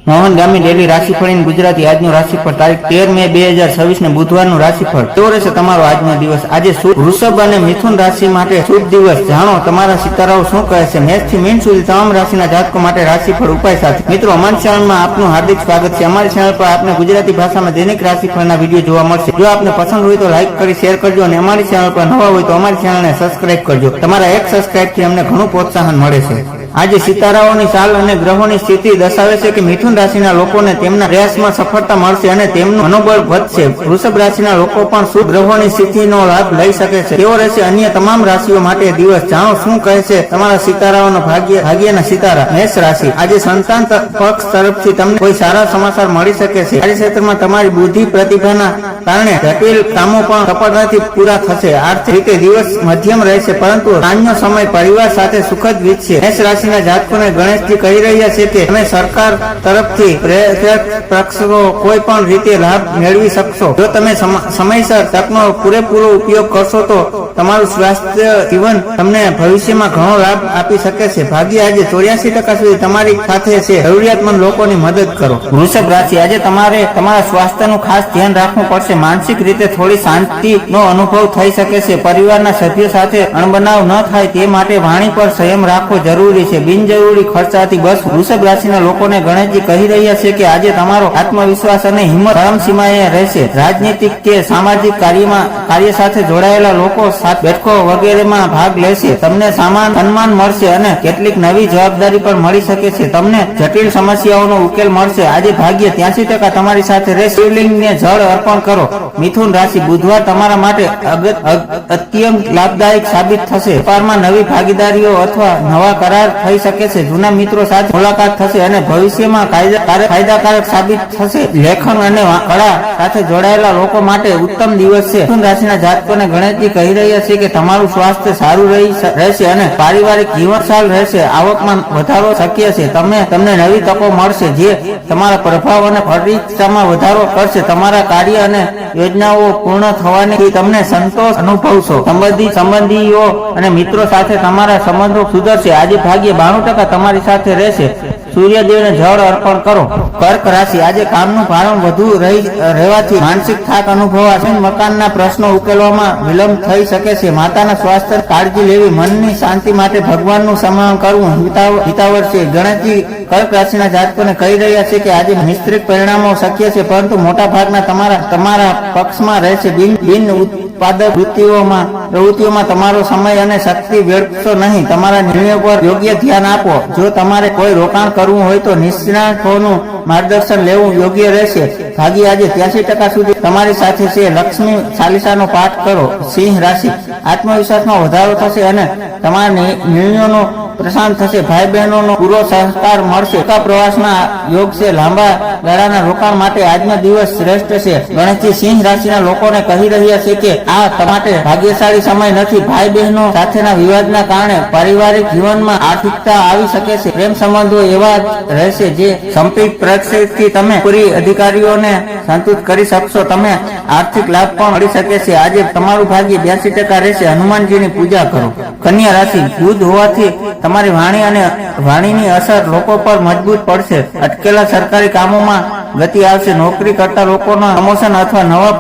મોહન ગામી daily રાશિફળ ગુજરાતી આજનું રાશિફળ તારીખ 13 મે 2026 ને બુધવારનું રાશિફળ કેવો રહેશે તમારો આજનો દિવસ। આજે વૃષભ અને મિથુન રાશિ માટે શુભ દિવસ। જાણો તમારા સિતારાઓ શું કહે છે। મેષ થી મીન સુધી તમામ રાશિના જાતકો માટે રાશિફળ ઉપાય સાથે। મિત્રો અમારી ચેનલમાં આપનું હાર્દિક સ્વાગત છે। અમારી ચેનલ પર આપને ગુજરાતી ભાષામાં દૈનિક રાશિફળના વિડીયો જોવા મળશે। જો આપને પસંદ હોય તો લાઈક કરી શેર કરજો અને અમારી ચેનલ પર નવા હોય તો અમારી ચેનલને સબસ્ક્રાઇબ કરજો। તમારા એક સબસ્ક્રાઇબથી અમને ઘણું પ્રોત્સાહન મળે છે। આજે સિતારાઓની ચાલ અને ગ્રહોની સ્થિતિ દર્શાવે છે કે મિથુન રાશિના લોકોને તેમના પ્રયાસમાં સફળતા મળશે અને તેમનું મનોબળ વધશે। વૃષભ રાશિના લોકો પણ શુભ ગ્રહોની સ્થિતિનો લાભ લઈ શકે છે। કેવો રહેશે અન્ય તમામ રાશિઓ માટે દિવસ। જાણો શું કહે છે તમારા સિતારાઓનો ભાગ્યના સિતારા। મેષ રાશિ આજે સંતાન પક્ષ તરફથી તમને કોઈ સારા સમાચાર મળી શકે છે। કાર્યક્ષેત્રમાં તમારી બુદ્ધિ પ્રતિભાના કારણે જટિલ કામો પણ સફળતાથી પૂરા થશે। આર્થિક રીતે દિવસ મધ્યમ રહેશે પરંતુ સાંજનો સમય પરિવાર સાથે સુખદ વીતશે। મેષ રાશિના જાતકોને ગણેશજી કહી રહ્યા છે કે તમે સરકાર તરફથી પક્ષો કોઈ પણ રીતે લાભ મેળવી શકશો। જો તમે સમયસર તકનો પૂરેપૂરો ઉપયોગ કરશો તો તમારું સ્વાસ્થ્ય જીવન તમને ભવિષ્યમાં ઘણો લાભ આપી શકે છે। ભાગ્ય આજે 84% સુધી તમારી સાથે છે। જરૂરિયાતમંદ લોકોની મદદ કરો। વૃષભ રાશિ આજે તમારે તમારા સ્વાસ્થ્યનું ખાસ ધ્યાન રાખવું પડશે। માનસિક રીતે થોડી શાંતિનો અનુભવ થઈ શકે છે। પરિવારના સભ્યો સાથે અણબનાવ ન થાય તે માટે વાણી પર સંયમ રાખવો જરૂરી છે। બિનજરૂરી ખર્ચાથી બસ। વૃષભ રાશિના લોકોને ગણેશજી કહી રહ્યા છે કે આજે તમારો આત્મવિશ્વાસ અને હિંમત ચરમસીમાએ રહેશે। રાજનીતિક કે સામાજિક કાર્ય સાથે જોડાયેલા લોકો સાથે બેઠકો વગેરેમાં ભાગ લેશે। તમને સન્માન મળશે અને કેટલીક નવી જવાબદારી પણ મળી શકે છે। તમને જટિલ સમસ્યાઓનો ઉકેલ મળશે। આજે ભાગ્ય 83% તમારી સાથે રહેશે। શિવલિંગને જળ અર્પણ કરો। મિથુન રાશિ બુધવાર તમારા માટે અત્યંત લાભદાયક સાબિત થશે। વેપારમાં નવી ભાગીદારીઓ અથવા નવા કરાર થઈ શકે છે। જૂના મિત્રો સાથે મુલાકાત થશે અને ભવિષ્યમાં ફાયદાકારક સાબિત થશે। લેખન અને કળા સાથે જોડાયેલા લોકો માટે ઉત્તમ દિવસ છે। મિથુન રાશિના જાતકોને ગણેશજી કહી રહ્યા છે કે તમારું સ્વાસ્થ્ય સારું રહેશે અને પારિવારિક જીવન સારું રહેશે। આવકમાં વધારો શક્ય છે। તમને નવી તકો મળશે જે તમારા પ્રભાવ અને પરીક્ષામાં વધારો કરશે। તમારા કાર્ય અને યોજનાઓ પૂર્ણ થવાથી તમને સંતોષ અનુભવશો। સંબંધીઓ અને મિત્રો સાથે તમારા સંબંધો સુધરશે। આજે ભાગ્ય 92% તમારી સાથે રહેશે। સૂર્યદેવને જળ અર્પણ કરો। કર્ક રાશિ આજે કામનું ભારણ વધુ રહેવાથી માનસિક થાક અનુભવાશે। મકાનના પ્રશ્નો ઉકેલવામાં વિલંબ થઈ શકે છે। માતાના સ્વાસ્થ્ય કાળજી લેવી। મનની શાંતિ માટે ભગવાનનું સ્મરણ કરવું હિતાવહ છે। ગણેશજી કર્ક રાશિના જાતકોને કહી રહ્યા છે કે આજે મિશ્રિત પરિણામો શક્ય છે પરંતુ મોટા ભાગના તમારા પક્ષમાં રહેશે। બિન ઉત્પાદક પ્રવૃત્તિઓમાં તમારો સમય અને શક્તિ વેડફશો નહીં। તમારા નિર્ણયો પર યોગ્ય ધ્યાન આપો। જો તમારે કોઈ રોકાણ કરવું હોય તો નિષ્ણાતોનું માર્ગદર્શન લેવું યોગ્ય રહેશે। ભાગ્ય આજે 83% સુધી તમારી સાથે છે। લક્ષ્મી ચાલીસાનો પાઠ કરો। સિંહ રાશિ આત્મવિશ્વાસમાં વધારો થશે અને તમારા નિર્ણયોનો પ્રશાંત થશે। ભાઈ બહેનોનો પૂરો સહકાર મળશે। પ્રવાસના યોગ છે। લાંબા ગાળાના રોકાણ માટે આજનો દિવસ શ્રેષ્ઠ છે। ગણેશજી સિંહ રાશિના લોકોને કહી રહ્યા છે કે આ માટે ભાગ્યશાળી સમય નથી। ભાઈ બહેનો સાથેના વિવાદના કારણે પારિવારિક જીવનમાં આર્થિકતા આવી શકે છે। પ્રેમ સંબંધો એવા રહેશે જે સંપિત પરિસ્થિતિથી તમે પૂરી અધિકારીઓને સંતુષ્ટ કરી શકશો। તમે આર્થિક લાભ પણ મળી શકે છે। આજે તમારું ભાગ્ય 82% રહેશે। હનુમાનજીની પૂજા કરો। કન્યા રાશિ બુધ હોવાથી તમારી વાણીની અસર લોકો પર મજબૂત પડશે। અટકેલા સરકારી કામોમાં ગતિ આવશે। નોકરી કરતા લોકોના પ્રમોશન અથવા નવા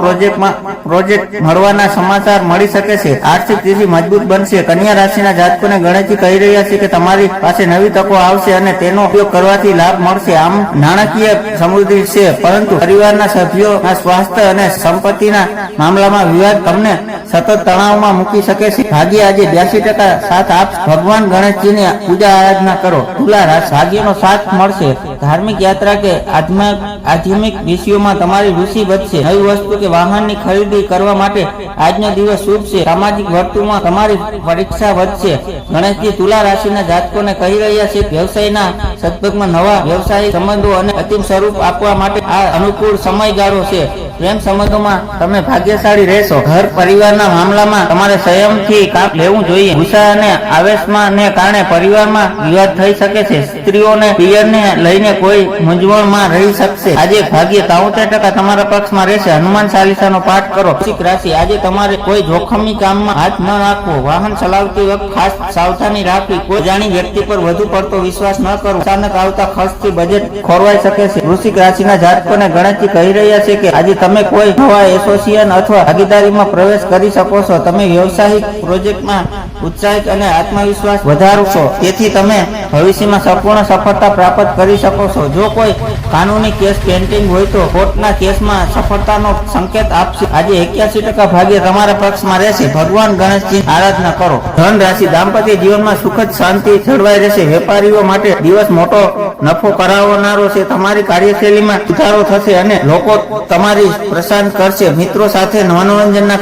પ્રોજેક્ટ મળવાના સમાચાર મળી શકે છે। આર્થિક સ્થિતિ મજબૂત બનશે। કન્યા રાશિના જાતકોને ગણેશજી કહી રહ્યા છે કે તમારી પાસે નવી તકો આવશે અને તેનો ઉપયોગ કરવાથી લાભ મળશે। આમ નાણાકીય સમૃદ્ધિ છે પરંતુ પરિવારના સભ્યોના સ્વાસ્થ્ય અને સંપત્તિના મામલામાં વિવાદ તમને સતત તણાવમાં મૂકી શકે છે। ભાગ્ય આજે 82% સાથ આપશે। ભગવાન ગણેશજીની પૂજા આરાધના કરો। તુલા રાશિ ભાગ્યનો સાથ મળશે। ધાર્મિક યાત્રા કે આધ્યાત્મિક વિષયોમાં તમારી રુચિ વધશે। નવી વસ્તુ કે વાહનની ખરીદી કરવા માટે આજનો દિવસ શુભ છે। સામાજિક વર્તુળમાં તમારી પરીક્ષા વધશે। ગણેશજી તુલા રાશિના જાતકોને કહી રહ્યા છે વ્યવસાયના સદભાગમાં નવા વ્યવસાયિક સંબંધો અને અંતિમ સ્વરૂપ આપવા માટે આ અનુકૂળ સમયગાળો છે। પ્રેમ સંબંધોમાં તમે ભાગ્યશાળી રહેશો. ઘર પરિવારના મામલામાં તમારે સંયમથી કામ લેવું જોઈએ. ગુસ્સા અને આવેશમાં ને કારણે પરિવારમાં વિવાદ થઈ શકે છે. સ્ત્રીઓને પિયરને લઈને કોઈ મૂંઝવણમાં રહી શકશે. આજે ભાગ્ય 73% તમારા પક્ષમાં રહેશે. હનુમાન ચાલીસાનો પાઠ કરો. વૃશ્ચિક રાશિ, આજે તમારે કોઈ જોખમી કામમાં હાથ ન રાખવો. વાહન ચલાવતી વખતે ખાસ સાવધાની રાખવી. કોઈ જાણી વ્યક્તિ પર વધુ પડતો વિશ્વાસ ન કરવો. અચાનક આવતા ખર્ચથી બજેટ ખોરવાઈ શકે છે. વૃશ્ચિક રાશિના જાતકોને ગણતરી કહી રહ્યા છે કે આજે તમે કોઈ નવા એસોસિએશન અથવા ભાગીદારીમાં પ્રવેશ કરી શકો છો. તમે વ્યવસાયિક પ્રોજેક્ટમાં ઉત્સાહિત અને આત્મવિશ્વાસ વધારશો. તેથી તમે ભવિષ્યમાં સંપૂર્ણ સફળતા પ્રાપ્ત કરી શકો છો. જો કોઈ કાનૂની કેસ પેન્ડિંગ હોય તો કોર્ટના કેસમાં સફળતાનો સંકેત આપશે. આજે 81% ભાગ્ય તમારા પક્ષમાં રહેશે. ભગવાન ગણેશજી આરાધના કરો. ધન રાશિ, દાંપત્ય જીવનમાં સુખદ શાંતિ જળવાઈ રહેશે. વેપારીઓ માટે દિવસ મોટો નફો કરાવનારો છે. તમારી કાર્યશૈલીમાં સુધારો થશે અને લોકો તમારી પ્રશંસા કરશે. મિત્રો સાથે મનોરંજનના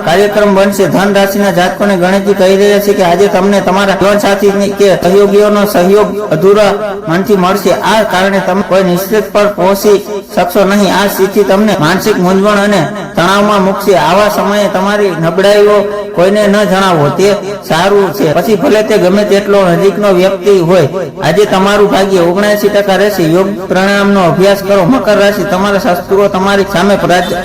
કાર્યક્રમ બનશે. ધન રાશિના જાતકોને ગણતરી કહી રહ્યા છે કે આજે તમને તમારા જીવનસાથી કે સહયોગીઓનો સહયોગ અધૂરા મનથી મળશે. આ કારણે તમે કોઈ નિશ્ચિત પર પહોંચી શકશો નહીં. આ સ્થિતિ તમને માનસિક મૂંઝવણ અને તણાવમાં મૂકશે. આવા સમયે તમારી નબળાઈઓ કોઈને ન જણાવો, તે સારું છે. પછી ભલે તે ગમે તેટલો નજીકનો વ્યક્તિ હોય. આજે તમારું ભાગ્ય 79% રહેશે. યોગ પ્રાણાયામનો અભ્યાસ કરો. મકર રાશિ, તમારા શસ્ત્રો તમારી સામે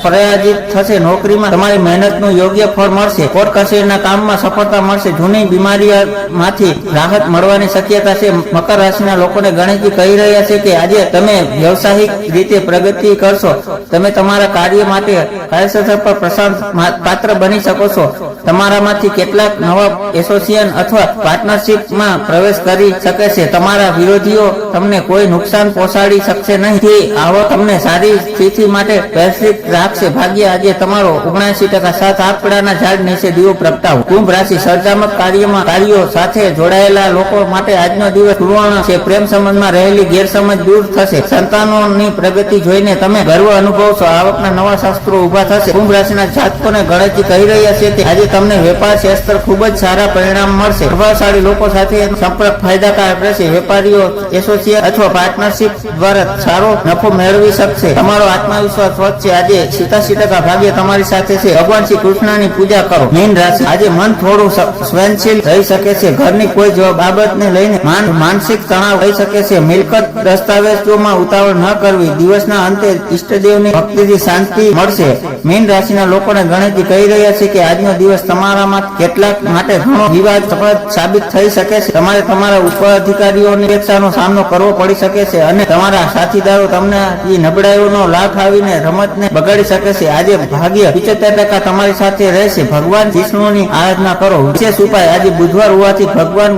પરાજિત થશે. નોકરીમાં તમારી મહેનતનું યોગ્ય ફળ મળશે. કોર્ટ કચેરીના કામમાં સફળતા મળશે. જૂની બીમારીમાંથી રાહત મળવાની શક્યતા છે. મકર રાશિના લોકોને ગણતરી કહી રહ્યા છે કે આજે તમે વ્યવસાયિક રીતે પ્રગતિ કરશો. તમે તમારા કાર્ય માટે કાર્યક્ષેત્ર પર પ્રશંસા પાત્ર બની શકો છો. તમારામાંથી કેટલાક નવા એસોસિએશન અથવા પાર્ટનરશિપમાં પ્રવેશ કરી શકે છે. તમારા વિરોધીઓ તમને કોઈ નુકસાન પહોંચાડી શકશે નહીં. આવો તમને સારી સ્થિતિ માટે પ્રેરિત રાખશે. ભાગ્ય, આજે તમારો 79% સાત આંકડાના ઝાડ નીચે દીવો પ્રગટાવો. કુંભ રાશિ, સર્જનાત્મક કાર્યો સાથે જોડાયેલા લોકો માટે આજનો દિવસ સુવર્ણ છે. પ્રેમ સંબંધમાં રહેલી ગેરસમજ દૂર થશે. સંતાનોની પ્રગતિ જોઈને તમે ગર્વ અનુભવશો. આવકના નવા શાસ્ત્રો ઉભા થશે. કુંભ રાશિના જાતકોને ગણતરી કહી રહ્યા છે કે આજે તમને વેપાર ક્ષેત્ર ખૂબ જ સારા પરિણામ મળશે. પ્રભાવશાળી લોકો સાથે સંપર્ક ફાયદાકારક રહેશે. વેપારીઓ એસોસિએટ અથવા પાર્ટનરશિપ દ્વારા સારો નફો મેળવી શકશે. તમારો આત્મવિશ્વાસ વધશે. આજે 87% ભાગ્ય તમારી સાથે છે. ભગવાન શ્રી કૃષ્ણની પૂજા કરો. મીન રાશિ, આજે મન થોડું સંવેદનશીલ રહી શકે છે. ઘરની કોઈ બાબતને લઈને માનસિક તણાવ રહી શકે છે. મિલકત દસ્તાવેજોમાં ઉતાવળ ન કરવી. દિવસના અંતે ઈષ્ટદેવની ભક્તિથી શાંતિ મળશે. મીન રાશિના લોકોને ગણતરી કહી રહ્યા છે કે આજનો દિવસ તમારામાં કેટલાક માટે ઘણો વિવાદાસ્પદ સાબિત થઈ શકે છે. તમારે તમારા ઉપઅધિકારીઓની અપેક્ષાનો સામનો કરવો પડી શકે છે અને તમારા સાથીદારો તમને નબળાઈઓનો લાભ આવીને રમતને બગાડી શકે છે. આજે ભાગ્ય 75% તમારી સાથે રહેશે. ભગવાન વિષ્ણુની આરાધના કરો. વિશેષ ઉપાય, આજે બુધવાર હોવાથી ભગવાન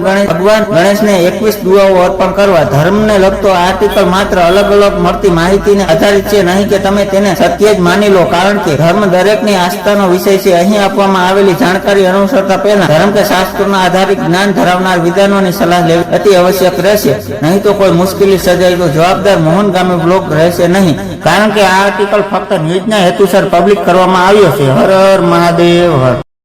ગણેશને 21 દુઆઓ અર્પણ કરવા. ધર્મને લગતો આર્ટિકલ માત્ર અલગ અલગ મળતી માહિતીને આધારિત છે, નહીં કે તમે તેને સત્ય જ માની લો, કારણ કે ધર્મ દરેકની આસ્થાનો વિષય છે. અહીં આપવામાં આવેલી જાણકારી અનુસરતા પહેલા ધર્મ કે શાસ્ત્રોના આધારિત જ્ઞાન ધરાવનાર વિદ્વાનોની સલાહ લેવી અતિ આવશ્યક રહેશે. નહીં તો કોઈ મુશ્કેલી સર્જાય તો જવાબદાર મોહન ગામે બ્લોક રહેશે નહીં, કારણ કે આ આર્ટિકલ ફક્ત ન્યૂઝના હેતુસર પબ્લિક કરવામાં આવ્યો છે. હર હર મહાદેવ હર.